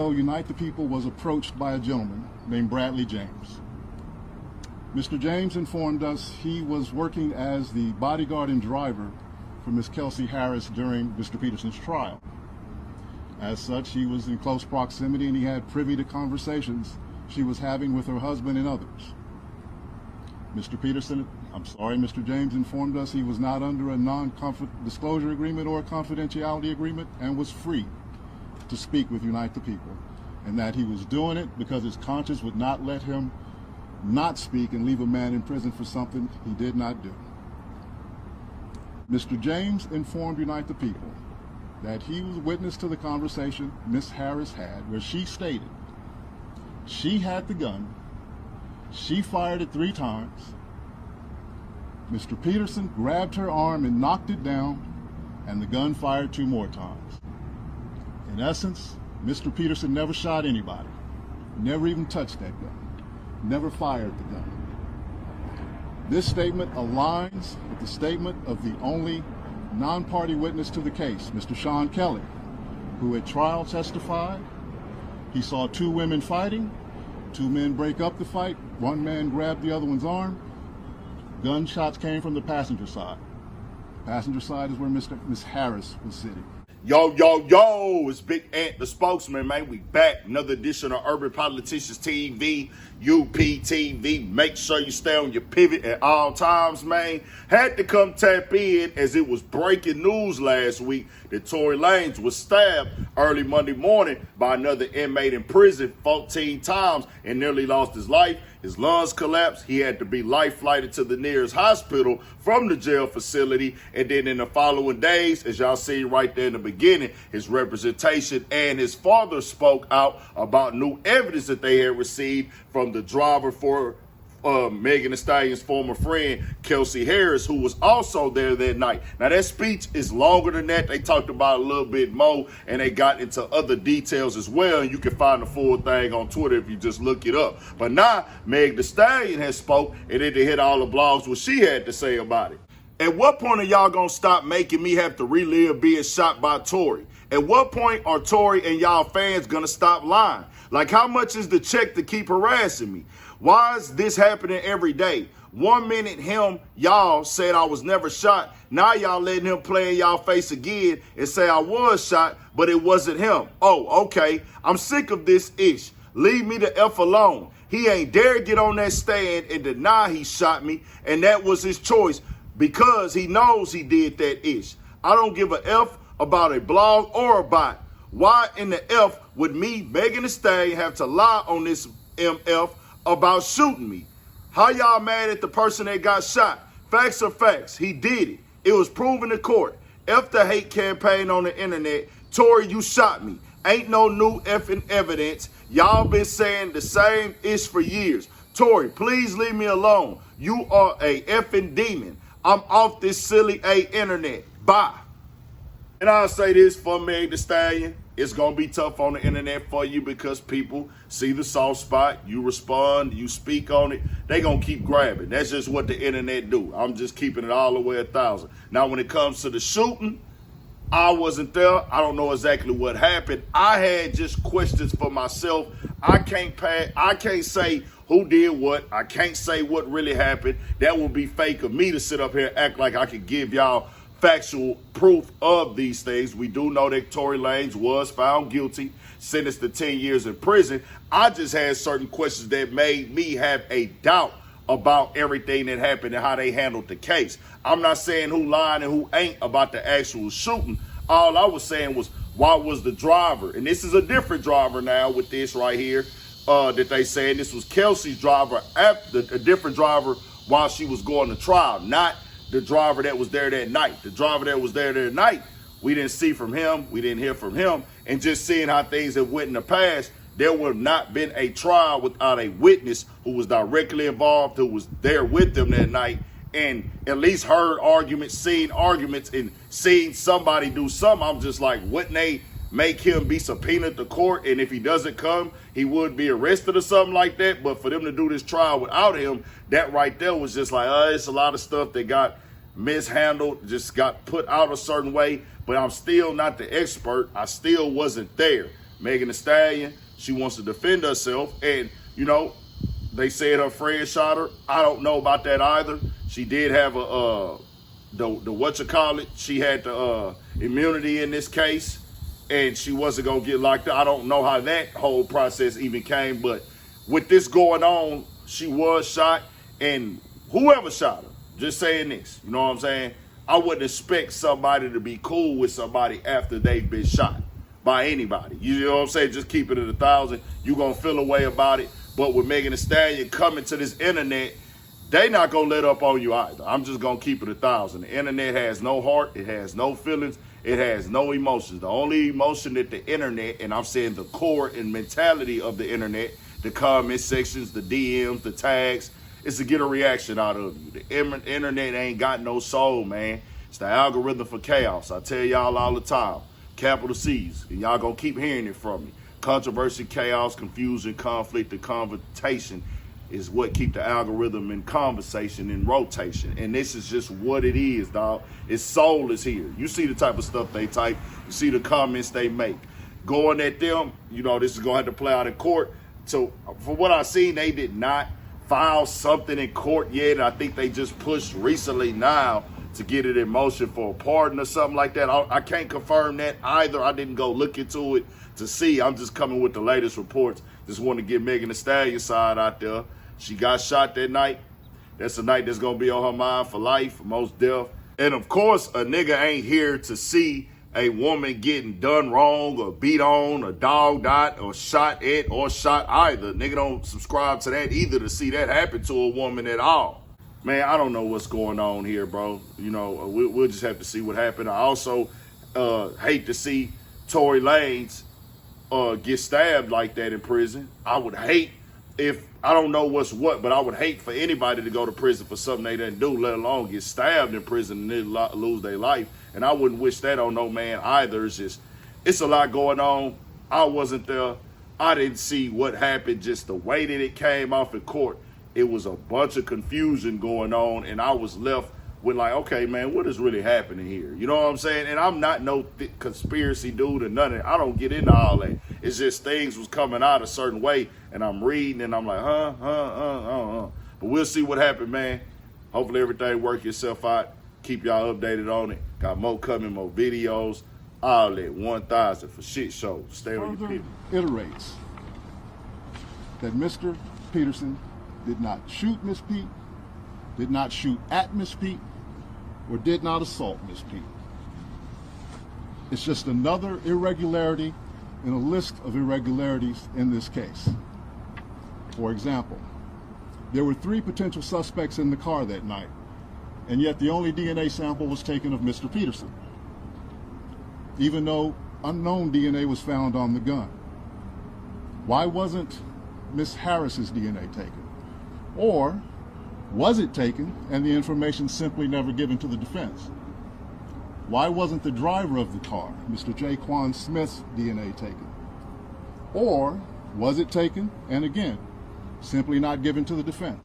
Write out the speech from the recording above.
ago, Unite the People was approached by a gentleman named Bradley James. Mr. James informed us he was working as the bodyguard and driver for Ms. Kelsey Harris during Mr. Peterson's trial. As such, he was in close proximity and he had privy to conversations she was having with her husband and others. Mr. James informed us he was not under a non-disclosure agreement or a confidentiality agreement and was free to speak with Unite the People, and that he was doing it because his conscience would not let him not speak and leave a man in prison for something he did not do. Mr. James informed Unite the People that he was witness to the conversation Ms. Harris had, where she stated she had the gun, she fired it 3 times, Mr. Peterson grabbed her arm and knocked it down, and the gun fired 2 more times. In essence, Mr. Peterson never shot anybody, never even touched that gun, never fired the gun. This statement aligns with the statement of the only non-party witness to the case, Mr. Sean Kelly, who at trial testified he saw 2 women fighting, 2 men break up the fight, 1 man grabbed the other one's arm. Gunshots came from the passenger side. The passenger side is where Ms. Harris was sitting. Yo, yo, yo, it's Big Ant, the spokesman, man. We back. Another edition of Urban Politicians TV, UPTV. Make sure you stay on your pivot at all times, man. Had to come tap in as it was breaking news last week that Tory Lanez was stabbed early Monday morning by another inmate in prison 14 times and nearly lost his life. His lungs collapsed. He had to be life flighted to the nearest hospital from the jail facility. And then in the following days, as y'all see right there in the beginning, his representation and his father spoke out about new evidence that they had received from the driver for Megan Thee Stallion's former friend, Kelsey Harris, who was also there that night. Now, that speech is longer than that. They talked about it a little bit more, and they got into other details as well. And you can find the full thing on Twitter if you just look it up. But now, Megan Thee Stallion has spoke, and it hit all the blogs what she had to say about it. At what point are y'all going to stop making me have to relive being shot by Tory? At what point are Tory and y'all fans going to stop lying? Like, how much is the check to keep harassing me? Why is this happening every day? 1 minute y'all said I was never shot. Now y'all letting him play in y'all face again and say I was shot, but it wasn't him. Oh, okay. I'm sick of this ish. Leave me the F alone. He ain't dare get on that stand and deny he shot me, and that was his choice because he knows he did that ish. I don't give a F about a blog or a bot. Why in the F would me, Megan Thee Stallion, have to lie on this MF about shooting me? How y'all mad at the person that got shot? Facts are facts. He did it. It was proven in court. F the hate campaign on the internet. Tory, you shot me. Ain't no new effing evidence. Y'all been saying the same ish for years. Tory, please leave me alone. You are a effing demon. I'm off this silly internet. Bye. And I'll say this for Megan Thee Stallion. It's going to be tough on the internet for you because people see the soft spot. You respond, you speak on it. They going to keep grabbing. That's just what the internet do. I'm just keeping it all the way 1,000. Now, when it comes to the shooting, I wasn't there. I don't know exactly what happened. I had just questions for myself. I can't say who did what. I can't say what really happened. That would be fake of me to sit up here and act like I could give y'all factual proof of these things. We do know that Tory Lanez was found guilty, sentenced to 10 years in prison. I just had certain questions that made me have a doubt about everything that happened and how they handled the case. I'm not saying who lying and who ain't about the actual shooting. All I was saying was, why was the driver, and this is a different driver now with this right here, that they saying this was Kelsey's driver, after a different driver while she was going to trial, not the driver that was there that night. The driver that was there that night, we didn't see from him, we didn't hear from him, and just seeing how things have went in the past, there would have not been a trial without a witness who was directly involved, who was there with them that night, and at least heard arguments, seen arguments, and seen somebody do something. I'm just like, wouldn't they make him be subpoenaed to court, and if he doesn't come, he would be arrested or something like that? But for them to do this trial without him, that right there was just like, it's a lot of stuff that got mishandled, just got put out a certain way. But I'm still not the expert. I still wasn't there. Megan Thee Stallion, she wants to defend herself, and you know, they said her friend shot her. I don't know about that either. She did have the whatchamacallit. She had the immunity in this case, and she wasn't gonna get locked up. I don't know how that whole process even came, but with this going on, she was shot, and whoever shot her, just saying this, you know what I'm saying? I wouldn't expect somebody to be cool with somebody after they've been shot by anybody. You know what I'm saying? Just keep it at 1,000. You're going to feel a way about it. But with Megan Thee Stallion coming to this internet, they not going to let up on you either. I'm just going to keep it 1,000. The internet has no heart. It has no feelings. It has no emotions. The only emotion that the internet, and I'm saying the core and mentality of the internet, the comment sections, the DMs, the tags, is to get a reaction out of you. The internet ain't got no soul, man. It's the algorithm for chaos. I tell y'all all the time. Capital C's. And y'all gonna keep hearing it from me. Controversy, chaos, confusion, conflict, and conversation is what keep the algorithm in conversation, in rotation. And this is just what it is, dog. Its soul is here. You see the type of stuff they type. You see the comments they make. Going at them, you know, this is gonna have to play out in court. So, for what I've seen, they did not file something in court yet. And I think they just pushed recently now to get it in motion for a pardon or something like that. I can't confirm that either. I didn't go look into it to see. I'm just coming with the latest reports. Just want to get Megan Thee Stallion side out there. She got shot that night. That's a night that's going to be on her mind for life, most death. And of course, a nigga ain't here to see a woman getting done wrong or beat on or dogged out or shot at or shot either. Nigga don't subscribe to that either to see that happen to a woman at all. Man, I don't know what's going on here, bro. You know, we'll just have to see what happened. I also hate to see Tory Lanez get stabbed like that in prison. I would hate if, I don't know what's what, but I would hate for anybody to go to prison for something they didn't do, let alone get stabbed in prison and then lose their life. And I wouldn't wish that on no man either. It's just, it's a lot going on. I wasn't there. I didn't see what happened, just the way that it came off in court. It was a bunch of confusion going on, and I was left with like, okay, man, what is really happening here? You know what I'm saying? And I'm not no conspiracy dude or nothing. I don't get into all that. It's just things was coming out a certain way, and I'm reading, and I'm like, But we'll see what happened, man. Hopefully everything work itself out. Keep y'all updated on it. Got more coming, more videos. All that 1,000 for shit shows. Stay on your people. Iterates that Mr. Peterson did not shoot Miss Pete, did not shoot at Miss Pete, or did not assault Miss Pete. It's just another irregularity in a list of irregularities in this case. For example, there were 3 potential suspects in the car that night, and yet the only DNA sample was taken of Mr. Peterson, even though unknown DNA was found on the gun. Why wasn't Miss Harris's DNA taken? Or was it taken and the information simply never given to the defense? Why wasn't the driver of the car, Mr. Jaquan Smith's DNA taken? Or was it taken and again, simply not given to the defense?